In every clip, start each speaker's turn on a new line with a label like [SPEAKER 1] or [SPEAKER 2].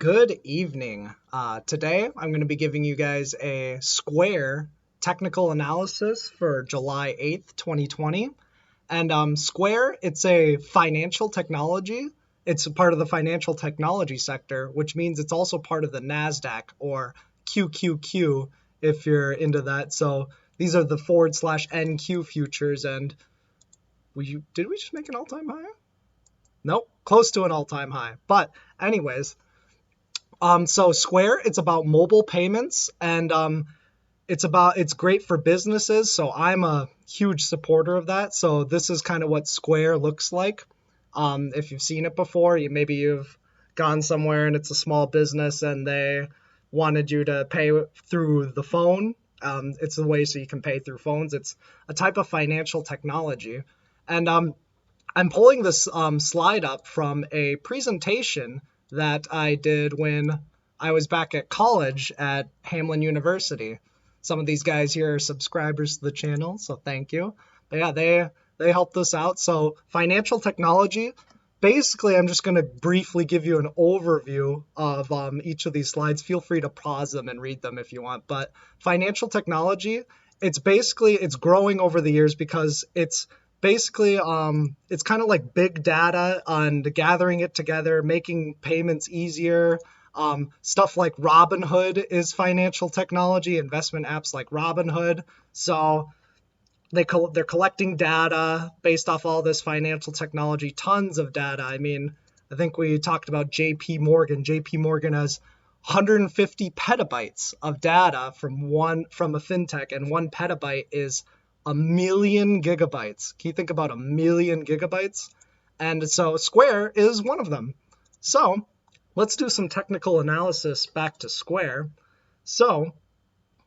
[SPEAKER 1] Good evening. Today I'm going to be giving you guys a Square technical analysis for July 8th, 2020. And Square, it's a financial technology. It's a part of the financial technology sector, which means it's also part of the NASDAQ or QQQ if you're into that. So these are the /NQ futures. And did we just make an all-time high? Nope, close to an all-time high. But anyways, so Square, it's about mobile payments and it's great for businesses. So I'm a huge supporter of that. So this is kind of what Square looks like. If you've seen it before, maybe you've gone somewhere and it's a small business and they wanted you to pay through the phone. It's the way so you can pay through phones. It's a type of financial technology. And I'm pulling this slide up from a presentation that I did when I was back at college at Hamlin University. Some of these guys here are subscribers to the channel, so thank you. But yeah, they helped us out. So financial technology, basically I'm just going to briefly give you an overview of each of these slides. Feel free to pause them and read them if you want. But financial technology, it's growing over the years because it's basically, it's kind of like big data and gathering it together, making payments easier. Stuff like Robinhood is financial technology, investment apps like Robinhood. So they're collecting data based off all this financial technology, tons of data. I mean, I think we talked about JP Morgan. JP Morgan has 150 petabytes of data from a fintech, and 1 petabyte is a million gigabytes. Can you think about a million gigabytes? And so Square is one of them. So let's do some technical analysis back to Square. So,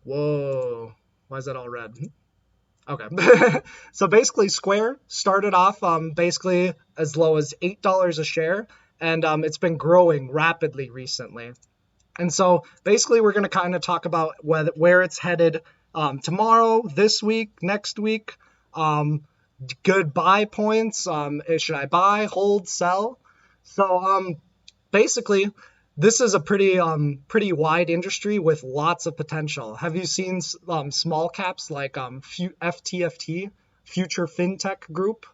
[SPEAKER 1] whoa, why is that all red? Okay. So basically Square started off basically as low as $8 a share, and it's been growing rapidly recently. And so basically we're going to kind of talk about where it's headed tomorrow, this week, next week, good buy points. Should I buy, hold, sell? So basically, this is a pretty wide industry with lots of potential. Have you seen small caps like FTFT, Future Fintech Group?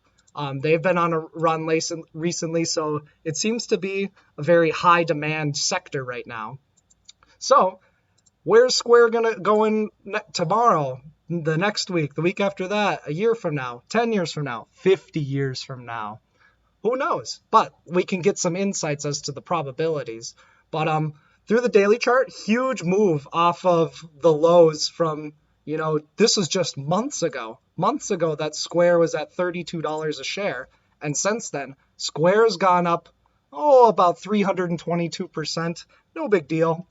[SPEAKER 1] They've been on a run recently, so it seems to be a very high demand sector right now. So where's Square going to go in tomorrow, the next week, the week after that, a year from now, 10 years from now, 50 years from now? Who knows? But we can get some insights as to the probabilities. But through the daily chart, huge move off of the lows from, this was just months ago. Months ago that Square was at $32 a share. And since then, Square has gone up, about 322%. No big deal.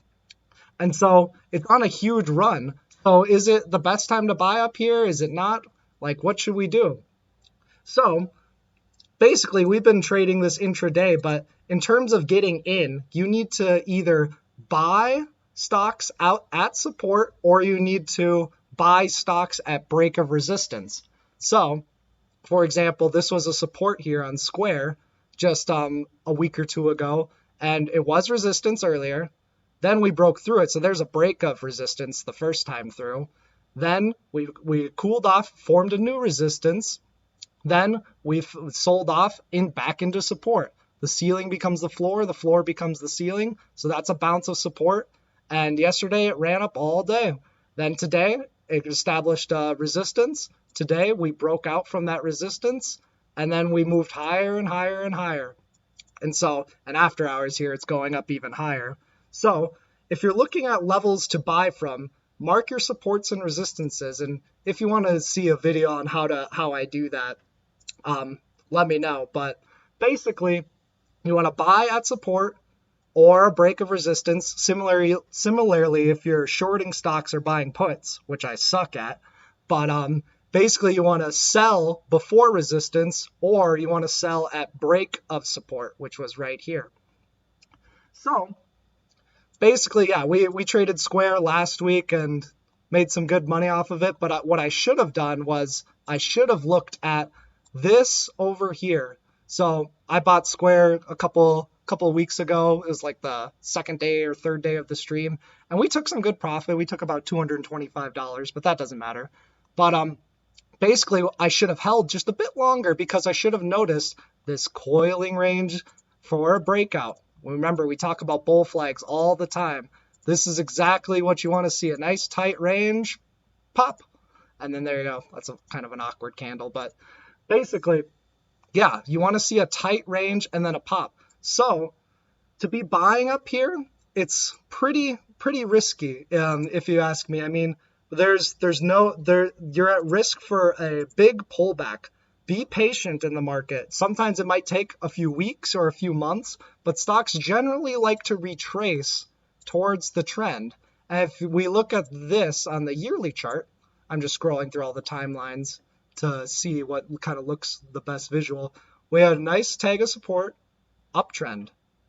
[SPEAKER 1] And so it's on a huge run. So is it the best time to buy up here? Is it not? Like, what should we do? So basically, we've been trading this intraday, but in terms of getting in, you need to either buy stocks out at support or you need to buy stocks at break of resistance. So, for example, this was a support here on Square just a week or two ago, and it was resistance earlier. Then we broke through it, so there's a break of resistance the first time through. Then we cooled off, formed a new resistance. Then we've sold off back into support. The ceiling becomes the floor becomes the ceiling. So that's a bounce of support. And yesterday it ran up all day. Then today it established resistance. Today we broke out from that resistance, and then we moved higher and higher and higher. And after hours here, it's going up even higher. So if you're looking at levels to buy from, mark your supports and resistances. And if you want to see a video on how I do that, let me know. But basically, you want to buy at support or a break of resistance. Similarly, if you're shorting stocks or buying puts, which I suck at, but basically you want to sell before resistance or you want to sell at break of support, which was right here. So basically, yeah, we traded Square last week and made some good money off of it. But what I should have done was I should have looked at this over here. So I bought Square a couple couple of weeks ago. It was like the second day or third day of the stream, and we took some good profit. We took about $225, but that doesn't matter. But basically, I should have held just a bit longer because I should have noticed this coiling range for a breakout. Remember, we talk about bull flags all the time. This is exactly what you want to see, a nice tight range, pop. And then there you go. That's kind of an awkward candle, but basically, yeah, you want to see a tight range and then a pop. So to be buying up here, it's pretty risky, if you ask me. I mean, you're at risk for a big pullback. Be patient in the market. Sometimes it might take a few weeks or a few months, but stocks generally like to retrace towards the trend. And if we look at this on the yearly chart, I'm just scrolling through all the timelines to see what kind of looks the best visual. We had a nice tag of support, uptrend,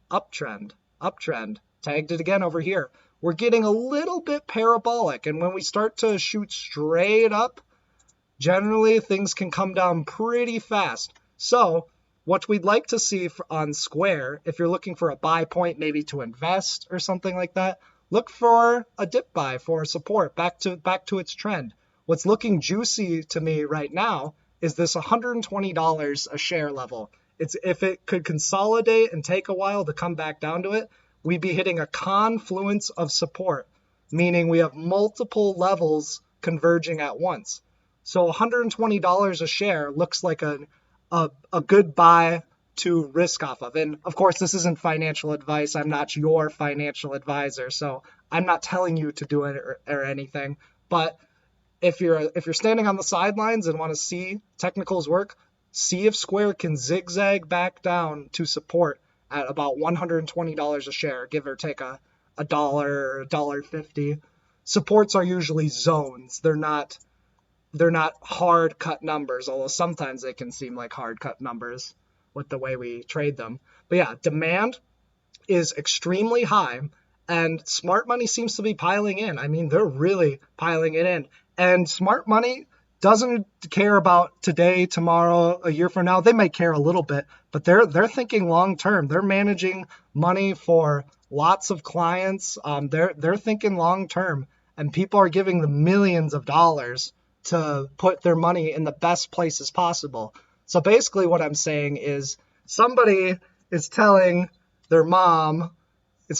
[SPEAKER 1] uptrend, uptrend, tagged it again over here. We're getting a little bit parabolic, and when we start to shoot straight up, generally things can come down pretty fast. So what we'd like to see on Square, if you're looking for a buy point, maybe to invest or something like that, look for a dip buy for support back to its trend. What's looking juicy to me right now is this $120 a share level. If it could consolidate and take a while to come back down to it, we'd be hitting a confluence of support, meaning we have multiple levels converging at once. So $120 a share looks like a good buy to risk off of. And of course, this isn't financial advice. I'm not your financial advisor, so I'm not telling you to do it or anything. But if you're standing on the sidelines and want to see technicals work, see if Square can zigzag back down to support at about $120 a share, give or take a dollar, $1.50. Supports are usually zones. They're not hard cut numbers, although sometimes they can seem like hard cut numbers with the way we trade them. But yeah, demand is extremely high, and smart money seems to be piling in. I mean, they're really piling it in. And smart money doesn't care about today, tomorrow, a year from now. They might care a little bit, but they're thinking long term. They're managing money for lots of clients. They're thinking long term, and people are giving them millions of dollars to put their money in the best places possible. So basically what I'm saying is somebody is telling their mom,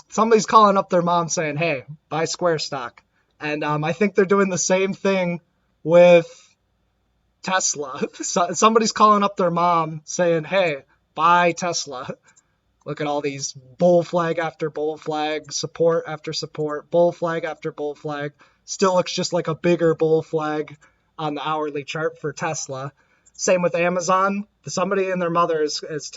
[SPEAKER 1] somebody's calling up their mom saying, hey, buy Square stock. And I think they're doing the same thing with Tesla. Somebody's calling up their mom saying, hey, buy Tesla. Look at all these bull flag after bull flag, support after support, bull flag after bull flag. Still looks just like a bigger bull flag on the hourly chart for Tesla. Same with Amazon. Somebody and their mother is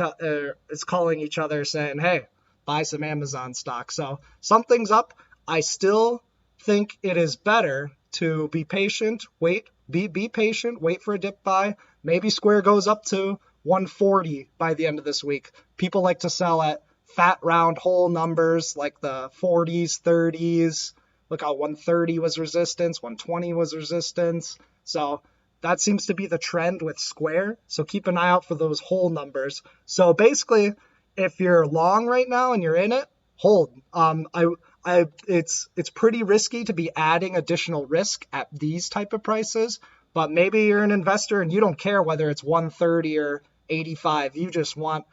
[SPEAKER 1] calling each other saying, hey, buy some Amazon stock. So something's up. I still think it is better to be patient, be patient, wait for a dip buy. Maybe Square goes up to 140 by the end of this week. People like to sell at fat round whole numbers like the 40s, 30s. Look how 130 was resistance, 120 was resistance. So that seems to be the trend with Square. So keep an eye out for those whole numbers. So basically, if you're long right now and you're in it, hold. It's pretty risky to be adding additional risk at these type of prices. But maybe you're an investor and you don't care whether it's 130 or 85. You just want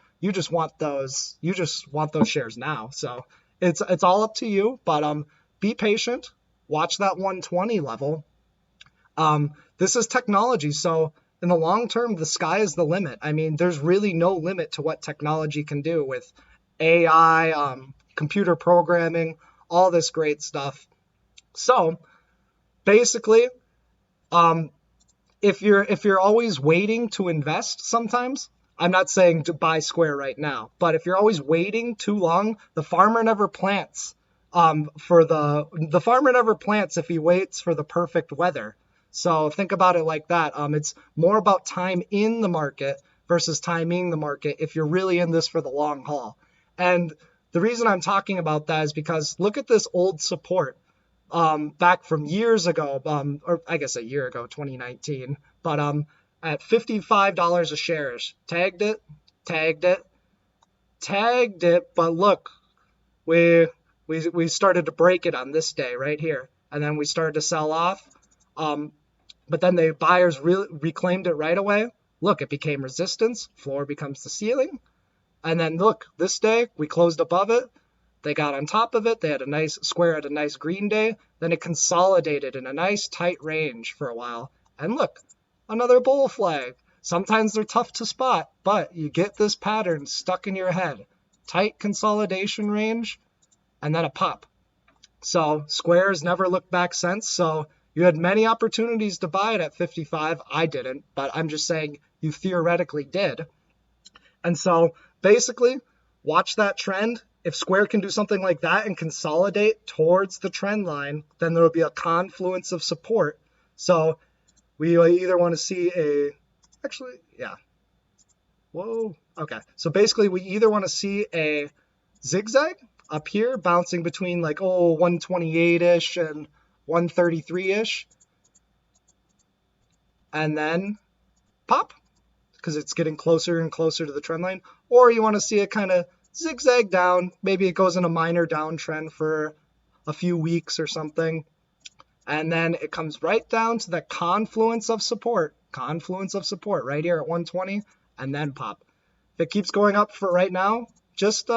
[SPEAKER 1] those shares now. So it's all up to you. But be patient. Watch that 120 level. This is technology, so in the long term, the sky is the limit. I mean, there's really no limit to what technology can do with AI, computer programming, all this great stuff. So basically, if you're always waiting to invest sometimes, I'm not saying to buy Square right now, but if you're always waiting too long, the farmer never plants. The farmer never plants if he waits for the perfect weather. So think about it like that. It's more about time in the market versus timing the market if you're really in this for the long haul. And the reason I'm talking about that is because look at this old support back from years ago, or I guess a year ago, 2019, but at $55 a share, tagged it, tagged it, but look, we started to break it on this day right here, and then we started to sell off. But then the buyers reclaimed it right away. Look, it became resistance. Floor becomes the ceiling. And then look, this day we closed above it. They got on top of it. They had a nice square at a nice green day. Then it consolidated in a nice tight range for a while. And look, another bull flag. Sometimes they're tough to spot, but you get this pattern stuck in your head. Tight consolidation range, and then a pop. So squares never looked back since. So you had many opportunities to buy it at 55. I didn't, but I'm just saying you theoretically did. And so basically, watch that trend. If Square can do something like that and consolidate towards the trend line, then there will be a confluence of support. So we either want to see Okay. So basically, we either want to see a zigzag up here bouncing between 128-ish and 133-ish, and then pop, because it's getting closer and closer to the trend line. Or you want to see it kind of zigzag down. Maybe it goes in a minor downtrend for a few weeks or something. And then it comes right down to the confluence of support right here at 120, and then pop. If it keeps going up for right now, just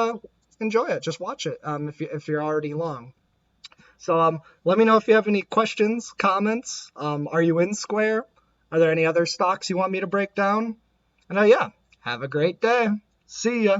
[SPEAKER 1] enjoy it. Just watch it if you're already long. So let me know if you have any questions, comments. Are you in Square? Are there any other stocks you want me to break down? And yeah, have a great day. See ya.